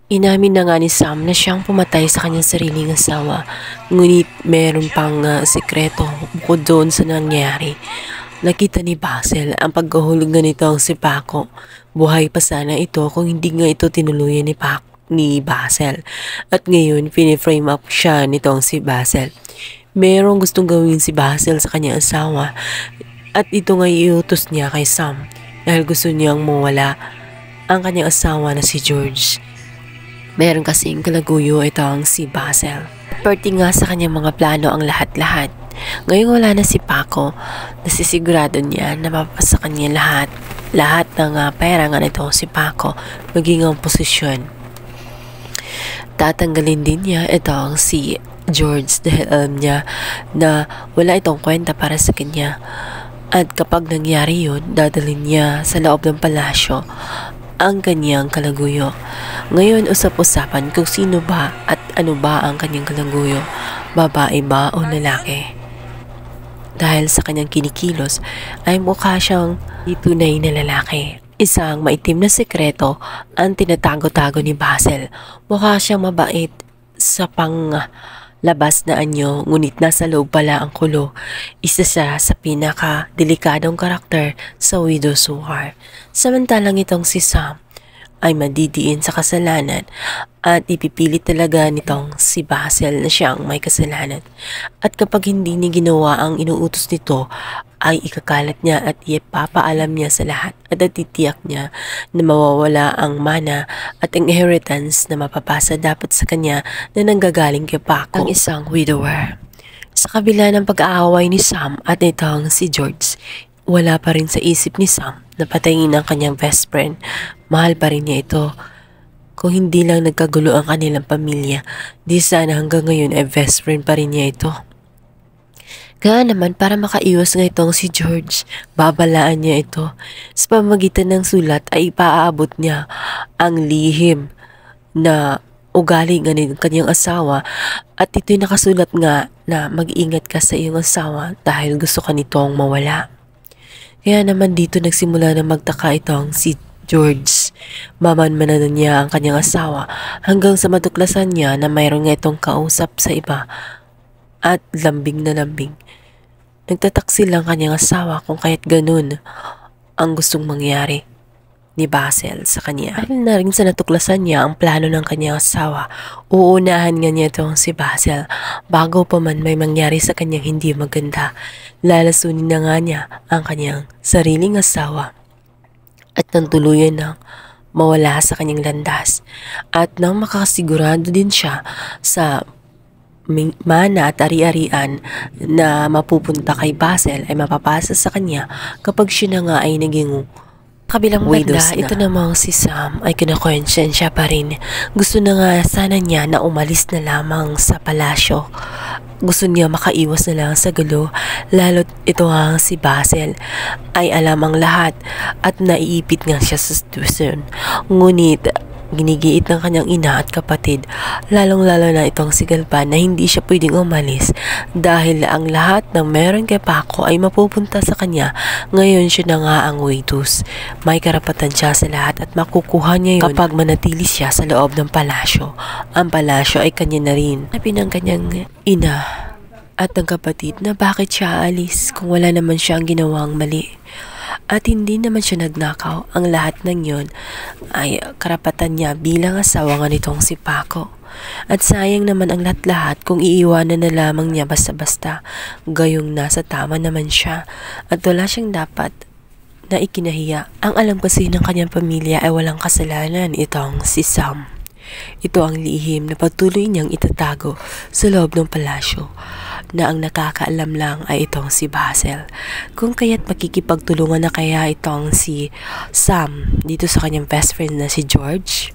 Inamin na nga ni Sam na siyang pumatay sa kanyang sariling asawa, ngunit meron pang sikreto bukod doon sa nangyari. Nakita ni Basil ang pagkahulog na nitong si Paco. Buhay pa sana ito kung hindi nga ito tinuluyan ni Basil. At ngayon, piniframe up siya nitong si Basil. Merong gustong gawin si Basil sa kanyang asawa at ito nga iutos niya kay Sam dahil gusto niyang mawala ang kanyang asawa na si George. Meron kasing kalaguyo itong si Basil. Perti nga sa kanyang mga plano ang lahat-lahat. Ngayong wala na si Paco, nasisigurado niya na mapapasa kanya lahat. Lahat ng pera nga nito si Paco, maging ang posisyon. Tatanggalin din niya itong si George dahil alam niya na wala itong kwenta para sa kanya. At kapag nangyari yun, dadalhin niya sa loob ng palasyo ang kanyang kalaguyo. Ngayon, usap-usapan kung sino ba at ano ba ang kanyang kalaguyo, babae ba o lalaki. Dahil sa kanyang kinikilos ay mukha siyang tunay na lalaki. Isang maitim na sekreto ang tinatago-tago ni Basil. Mukha siyang mabait sa labas na anyo, ngunit nasa loob pala ang kulo. Isa siya sa pinaka-delikadong karakter sa Widow's War. Samantalang itong si Sam ay madidiin sa kasalanan at ipipilit talaga nitong si Basil na siyang may kasalanan. At kapag hindi niya ginawa ang inuutos nito, ay ikakalat niya at ipapaalam niya sa lahat at titiyak niya na mawawala ang mana at ang inheritance na mapapasa dapat sa kanya na nanggagaling kay Paco, ang isang widower. Sa kabila ng pag-aaway ni Sam at itong si George, wala pa rin sa isip ni Sam na patayin ang kanyang best friend. Mahal pa rin niya ito. Kung hindi lang nagkagulo ang kanilang pamilya, di sana hanggang ngayon ay best friend pa rin niya ito. Kaya naman para makaiwas nga itong si George, babalaan niya ito. Sa pamamagitan ng sulat ay ipaaabot niya ang lihim na ugali nga ng kanyang asawa at ito'y nakasulat nga na mag-ingat ka sa iyong asawa dahil gusto ka nitong mawala. Kaya naman dito nagsimula na magtaka itong si George. Mamanmanan niya ang kanyang asawa hanggang sa matuklasan niya na mayroon nga itong kausap sa iba at lambing na lambing. Nagtataksil lang kanyang asawa kung kaya't ganun ang gustong mangyari ni Basil sa kanya. Dahil na rin sa natuklasan niya ang plano ng kanyang asawa, uunahan nga niya itong si Basil bago pa man may mangyari sa kanyang hindi maganda. Lalasunin na nga niya ang kanyang sariling asawa at nang tuluyan ng mawala sa kanyang landas. At nang makasigurado din siya sa mana at ari-arian na mapupunta kay Basil ay mapapasa sa kanya kapag siya na nga ay naging kabilang banda. Ito namang si Sam ay kinakonsensya pa rin. Gusto na nga sana niya na umalis na lamang sa palasyo. Gusto niya makaiwas na lang sa gulo, lalo't ito nga si Basil ay alam ang lahat at naiipit nga siya sa sitwasyon. Ngunit ginigiit ng kanyang ina at kapatid, lalong-lalo na itong si Galvan na hindi siya pwedeng umalis dahil ang lahat ng meron kay Paco ay mapupunta sa kanya. Ngayon siya na nga ang Widow's. May karapatan siya sa lahat at makukuha niya yun kapag manatili siya sa loob ng palasyo. Ang palasyo ay kanya na rin. Sabi ng kanyang ina at ng kapatid na bakit siya aalis kung wala naman siyang ginawang mali. At hindi naman siya nagnakaw. Ang lahat ng yon ay karapatan niya bilang asawa nga nitong si Paco. At sayang naman ang lahat-lahat kung iiwanan na lamang niya basta-basta. Gayong nasa tama naman siya at wala siyang dapat na ikinahiya. Ang alam kasi ng kanyang pamilya ay walang kasalanan itong si Sam. Ito ang lihim na patuloy niyang itatago sa loob ng palasyo na ang nakakaalam lang ay itong si Basil. Kung kaya't makikipagtulungan na kaya itong si Sam dito sa kanyang best friend na si George?